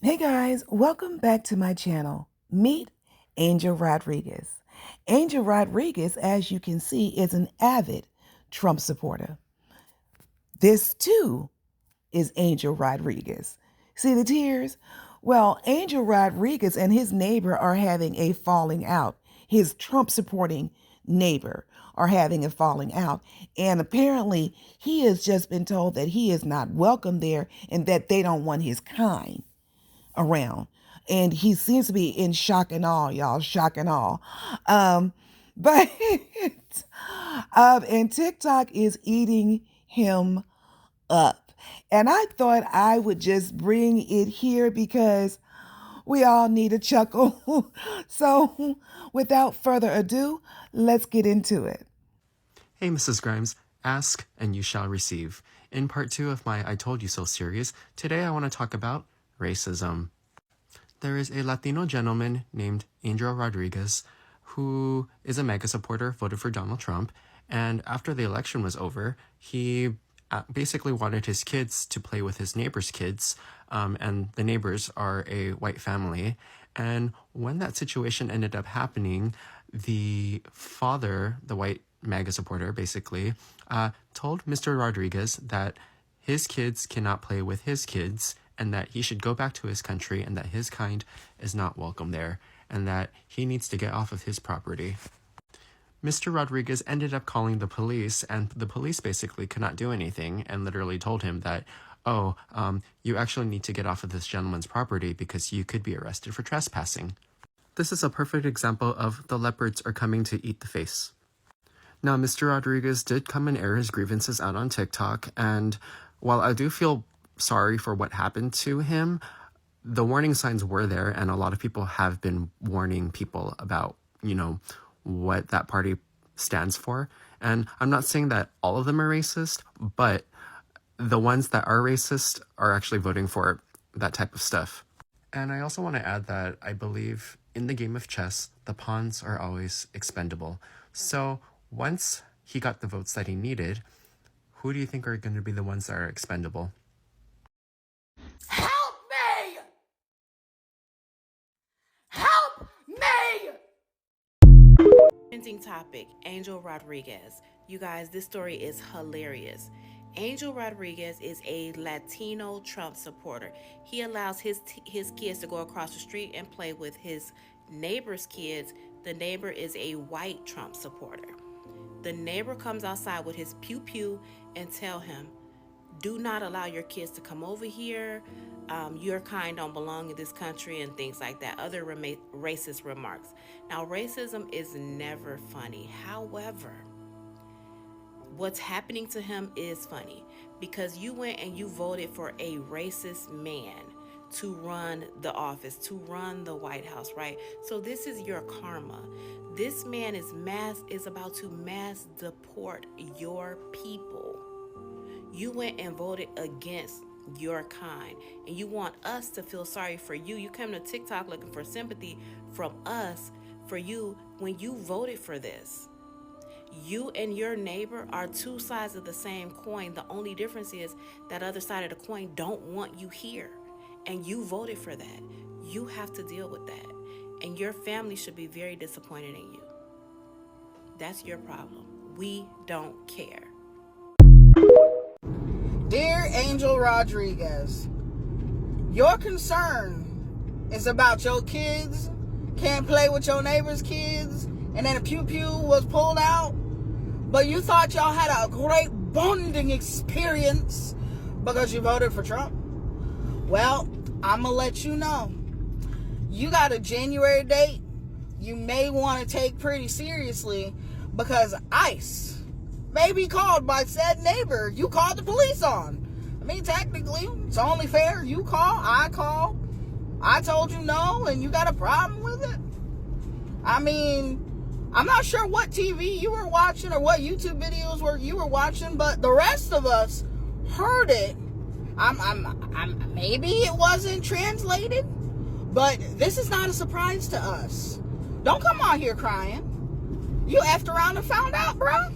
Hey guys, welcome back to my channel. Meet Angel Rodriguez. Angel Rodriguez, as you can see, is an avid Trump supporter. This too is Angel Rodriguez. See the tears? Well, Angel Rodriguez and his neighbor are having a falling out. His Trump supporting neighbor are having a falling out. And apparently, he has just been told that he is not welcome there and that they don't want his kind around. And he seems to be in shock and awe, y'all, shock and awe. But and TikTok is eating him up. And I thought I would just bring it here because we all need a chuckle. So without further ado, let's get into it. Hey, Mrs. Grimes, ask and you shall receive. In part 2 of my I Told You So series, today I want to talk about racism. There is a Latino gentleman named Angel Rodriguez who is a MAGA supporter, voted for Donald Trump, and after the election was over, he basically wanted his kids to play with his neighbor's kids, and the neighbors are a white family. And when that situation ended up happening, the father, the white MAGA supporter, basically, told Mr. Rodriguez that his kids cannot play with his kids and that he should go back to his country and that his kind is not welcome there and that he needs to get off of his property. Mr. Rodriguez ended up calling the police, and the police basically could not do anything and literally told him that, you actually need to get off of this gentleman's property because you could be arrested for trespassing. This is a perfect example of the leopards are coming to eat the face. Now, Mr. Rodriguez did come and air his grievances out on TikTok, and while I do feel sorry for what happened to him, the warning signs were there, and a lot of people have been warning people about, what that party stands for. And I'm not saying that all of them are racist, but the ones that are racist are actually voting for that type of stuff. And I also want to add that I believe in the game of chess, the pawns are always expendable. So once he got the votes that he needed, who do you think are going to be the ones that are expendable? Help me! Help me! Trending topic, Angel Rodriguez. You guys, this story is hilarious. Angel Rodriguez is a Latino Trump supporter. He allows his kids to go across the street and play with his neighbor's kids. The neighbor is a white Trump supporter. The neighbor comes outside with his pew-pew and tell him, do not allow your kids to come over here. Your kind don't belong in this country and things like that. Other racist remarks. Now, racism is never funny. However, what's happening to him is funny because you went and you voted for a racist man to run the office, to run the White House, right? So this is your karma. This man is about to mass deport your people. You went and voted against your kind, and you want us to feel sorry for you. You come to TikTok looking for sympathy from us for you when you voted for this. You and your neighbor are two sides of the same coin. The only difference is that other side of the coin don't want you here, and you voted for that. You have to deal with that, and your family should be very disappointed in you. That's your problem. We don't care. Dear Angel Rodriguez, your concern is about your kids can't play with your neighbor's kids, and then a pew-pew was pulled out, but you thought y'all had a great bonding experience because you voted for Trump. Well, I'm going to let you know. You got a January date you may want to take pretty seriously because ICE may be called by said neighbor you called the police on. I mean, technically, it's only fair. You call, I told you no, and you got a problem with it? I mean, I'm not sure what TV you were watching or what YouTube videos you were watching, but the rest of us heard it. Maybe it wasn't translated, but this is not a surprise to us. Don't come out here crying. You effed around and found out, bro.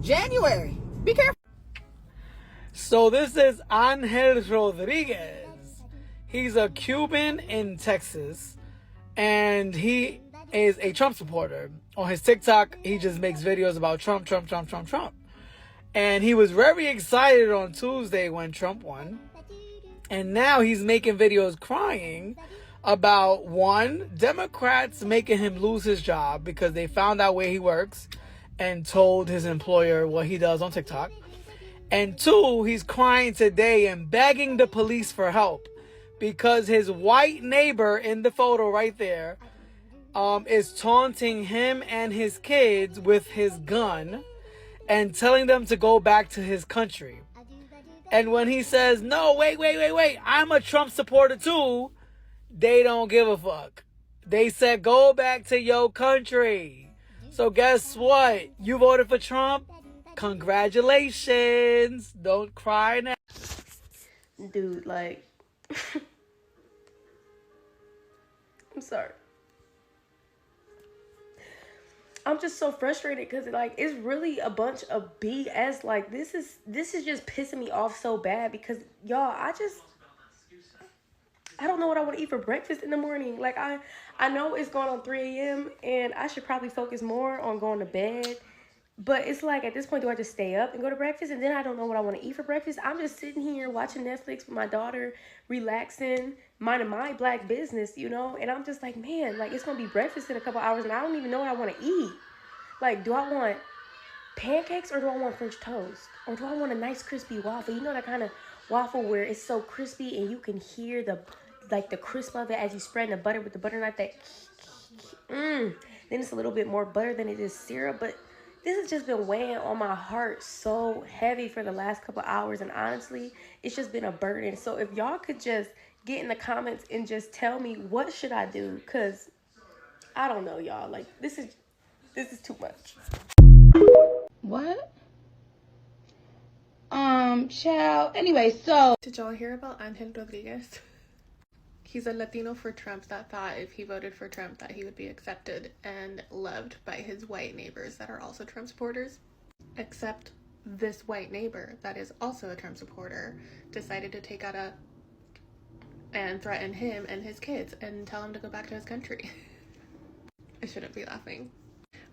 January. Be careful. So this is Angel Rodriguez. He's a Cuban in Texas, and he is a Trump supporter. On his TikTok, he just makes videos about Trump, Trump, Trump, Trump, Trump. And he was very excited on Tuesday when Trump won. And now he's making videos crying about, one, Democrats making him lose his job because they found out where he works and told his employer what he does on TikTok. And two, he's crying today and begging the police for help because his white neighbor in the photo right there is taunting him and his kids with his gun and telling them to go back to his country. And when he says, no, wait, I'm a Trump supporter too, they don't give a fuck. They said, go back to your country. So guess what? You voted for Trump? Congratulations. Don't cry now. Dude, like, I'm sorry. I'm just so frustrated because like it's really a bunch of BS. Like this is just pissing me off so bad because y'all, I don't know what I want to eat for breakfast in the morning. Like I know it's going on 3 a.m. and I should probably focus more on going to bed. But it's like at this point, do I just stay up and go to breakfast? And then I don't know what I want to eat for breakfast. I'm just sitting here watching Netflix with my daughter, relaxing, minding my black business, you know? And I'm just like, man, like it's going to be breakfast in a couple hours and I don't even know what I want to eat. Like, do I want pancakes or do I want French toast? Or do I want a nice crispy waffle? You know that kind of waffle where it's so crispy and you can hear the crisp of it as you spread the butter with the butter knife. Then it's a little bit more butter than it is syrup, but this has just been weighing on my heart so heavy for the last couple hours. And honestly, it's just been a burden. So if y'all could just get in the comments and just tell me what should I do? Because I don't know, y'all. Like, this is too much. What? Child. Anyway, so. Did y'all hear about Angel Rodriguez? He's a Latino for Trump that thought if he voted for Trump that he would be accepted and loved by his white neighbors that are also Trump supporters. Except this white neighbor that is also a Trump supporter decided to take out and threaten him and his kids and tell him to go back to his country. I shouldn't be laughing.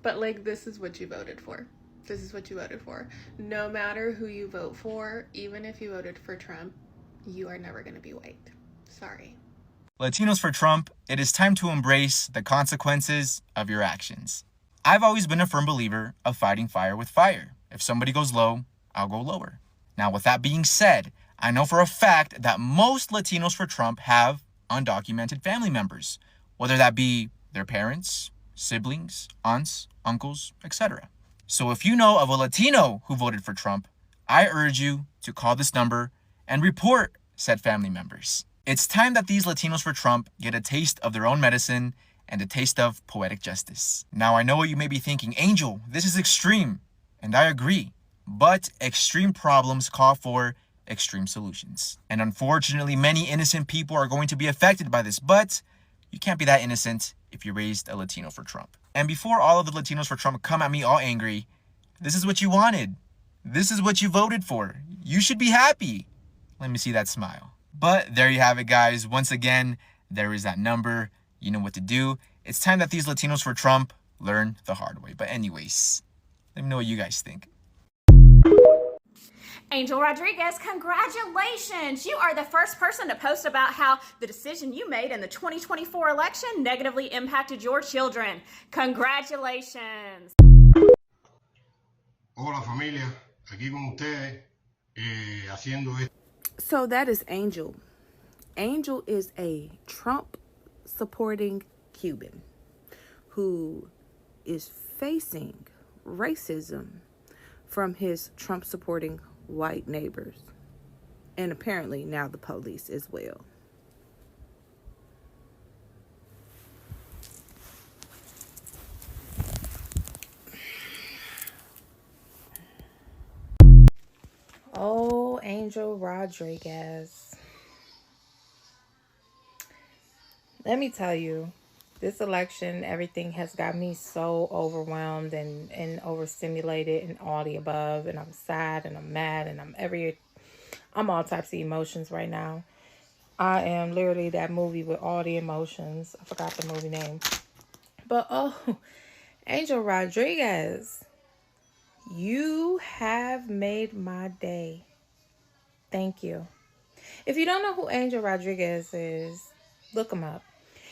But like, this is what you voted for. This is what you voted for. No matter who you vote for, even if you voted for Trump, you are never going to be white. Sorry. Latinos for Trump, it is time to embrace the consequences of your actions. I've always been a firm believer of fighting fire with fire. If somebody goes low, I'll go lower. Now, with that being said, I know for a fact that most Latinos for Trump have undocumented family members, whether that be their parents, siblings, aunts, uncles, etc. So if you know of a Latino who voted for Trump, I urge you to call this number and report said family members. It's time that these Latinos for Trump get a taste of their own medicine and a taste of poetic justice. Now, I know what you may be thinking, Angel, this is extreme. And I agree. But extreme problems call for extreme solutions. And unfortunately, many innocent people are going to be affected by this. But you can't be that innocent if you raised a Latino for Trump. And before all of the Latinos for Trump come at me all angry, this is what you wanted. This is what you voted for. You should be happy. Let me see that smile. But there you have it, guys. Once again, there is that number. You know what to do. It's time that these Latinos for Trump learn the hard way. But anyways, let me know what you guys think. Angel Rodriguez, congratulations! You are the first person to post about how the decision you made in the 2024 election negatively impacted your children. Congratulations! Hola familia, aquí con ustedes, haciendo esto. So that is Angel. Angel is a Trump-supporting Cuban who is facing racism from his Trump-supporting white neighbors, and apparently now the police as well. Oh, Angel Rodriguez. Let me tell you, this election, everything has got me so overwhelmed and overstimulated and all the above. And I'm sad and I'm mad and I'm all types of emotions right now. I am literally that movie with all the emotions. I forgot the movie name. But Angel Rodriguez, you have made my day. Thank you. If you don't know who Angel Rodriguez is, look him up.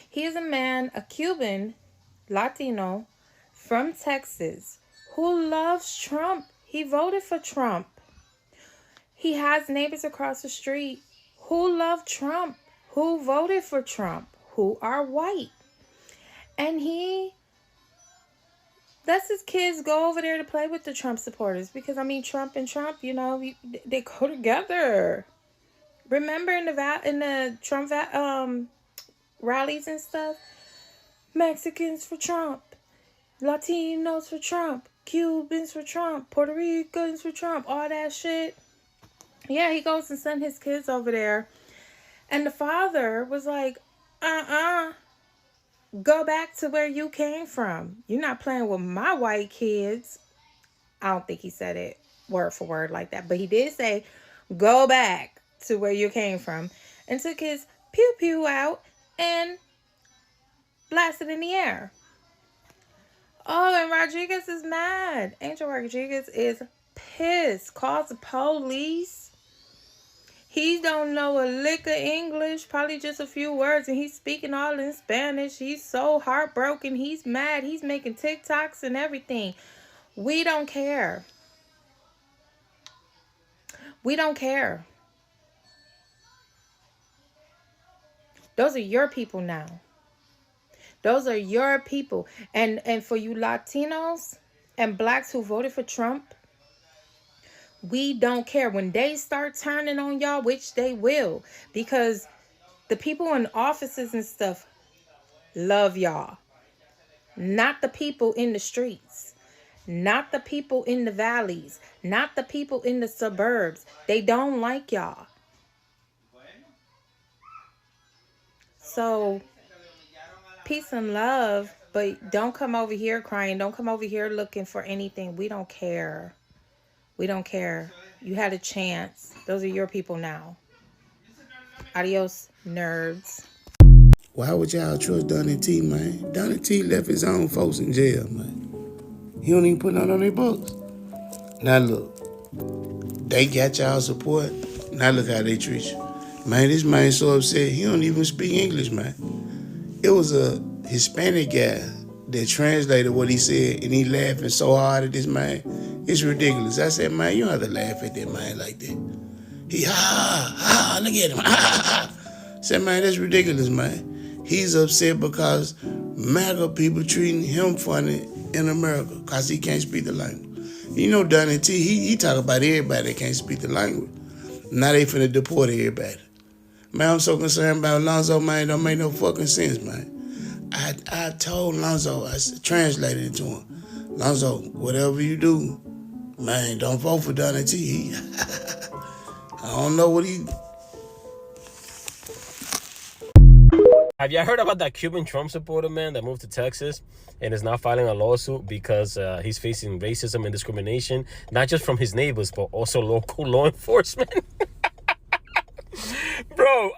He is a man, a Cuban Latino from Texas who loves Trump. He voted for Trump. He has neighbors across the street who love Trump, who voted for Trump, who are white. And he lets his kids go over there to play with the Trump supporters because, I mean, Trump and Trump, you know, they go together. Remember in the Trump rallies and stuff? Mexicans for Trump, Latinos for Trump, Cubans for Trump, Puerto Ricans for Trump, all that shit. Yeah, he goes and sends his kids over there. And the father was like, go back to where you came from. You're not playing with my white kids. I don't think he said it word for word like that, but he did say, go back to where you came from, and took his pew pew out and blasted in the air. Oh, and Rodriguez is mad. Angel Rodriguez is pissed. Calls the police. He don't know a lick of English, probably just a few words, and he's speaking all in Spanish. He's so heartbroken. He's mad. He's making TikToks and everything. We don't care. We don't care. Those are your people now. Those are your people. And for you Latinos and blacks who voted for Trump, we don't care. When they start turning on y'all, which they will, because the people in offices and stuff love y'all. Not the people in the streets. Not the people in the valleys. Not the people in the suburbs. They don't like y'all. So, peace and love, but don't come over here crying. Don't come over here looking for anything. We don't care. We don't care. You had a chance. Those are your people now. Adios, nerds. Why would y'all trust Donnie T, man? Donnie T left his own folks in jail, man. He don't even put none on their books. Now look, they got y'all support. Now look how they treat you. Man, this man so upset, he don't even speak English, man. It was a Hispanic guy that translated what he said, and he laughing so hard at this man. It's ridiculous. I said, man, you don't have to laugh at that man like that. He, look at him, I said, man, that's ridiculous, man. He's upset because MAGA people treating him funny in America because he can't speak the language. You know, Donnie T, he talk about everybody that can't speak the language. Now they finna deport everybody. Man, I'm so concerned about Lonzo, man. It don't make no fucking sense, man. I told Lonzo, I translated it to him. Lonzo, whatever you do, man, don't vote for Donnie T. I don't know what he... Have you heard about that Cuban Trump supporter, man, that moved to Texas and is now filing a lawsuit because he's facing racism and discrimination, not just from his neighbors, but also local law enforcement? Bro,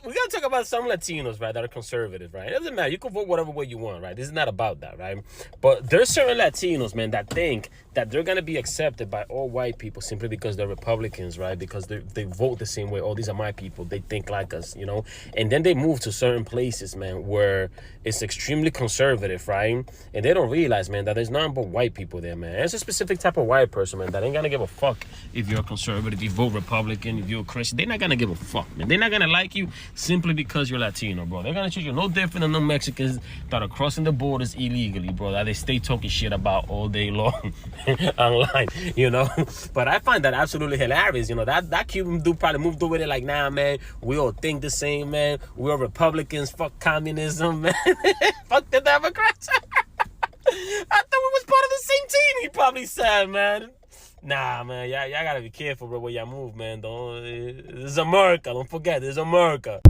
we gotta talk about some Latinos, right, that are conservative, right? It doesn't matter. You can vote whatever way you want, right? This is not about that, right? But there's certain Latinos, man, that think that they're gonna be accepted by all white people simply because they're Republicans, right? Because they vote the same way. Oh, these are my people. They think like us, you know? And then they move to certain places, man, where it's extremely conservative, right? And they don't realize, man, that there's nothing but white people there, man. There's a specific type of white person, man, that ain't gonna give a fuck if you're a conservative, if you vote Republican, if you're a Christian. They're not gonna give a fuck, man. They're not gonna like you simply because you're Latino, bro. They're gonna treat you no different than the Mexicans that are crossing the borders illegally, bro, that they stay talking shit about all day long online, you know? But I find that absolutely hilarious, you know? That Cuban dude probably moved over there like, nah, man, we all think the same, man. We're Republicans, fuck communism, man. Fuck the Democrats. I thought we was part of the same team, he probably said, man. Nah, man, y'all gotta be careful, bro, where y'all move, man. This is America. Don't forget, this is America.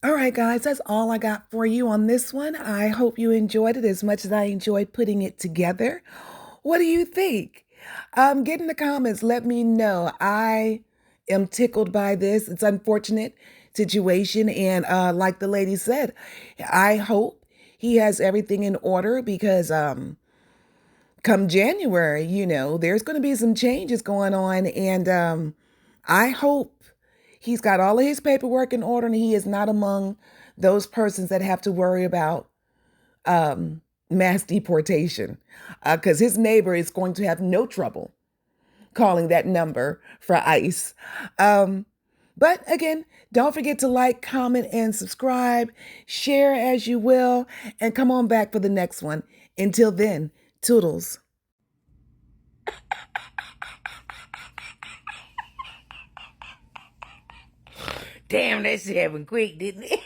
All right, guys, that's all I got for you on this one. I hope you enjoyed it as much as I enjoyed putting it together. What do you think? Get in the comments. Let me know. I am tickled by this. It's unfortunate situation. And like the lady said, I hope he has everything in order because come January, there's going to be some changes going on. And I hope he's got all of his paperwork in order and he is not among those persons that have to worry about mass deportation because his neighbor is going to have no trouble calling that number for ICE. But again, don't forget to like, comment, and subscribe. Share as you will, and come on back for the next one. Until then, toodles. Damn, that shit happened quick, didn't it?